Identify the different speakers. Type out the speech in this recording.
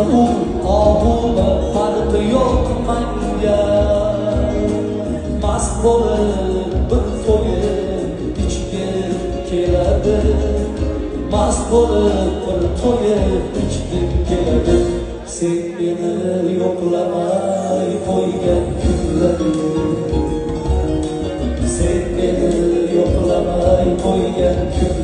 Speaker 1: u ohuni farqi yo'q manga. Mast bo'lib bir to'yib ichgim keladi, mast bo'lib bir to'yib ichgim keladi. Sen meni yo'qlamay qo'ygan kunlarim, sen meni yo'qlamay qo'ygan kunlarim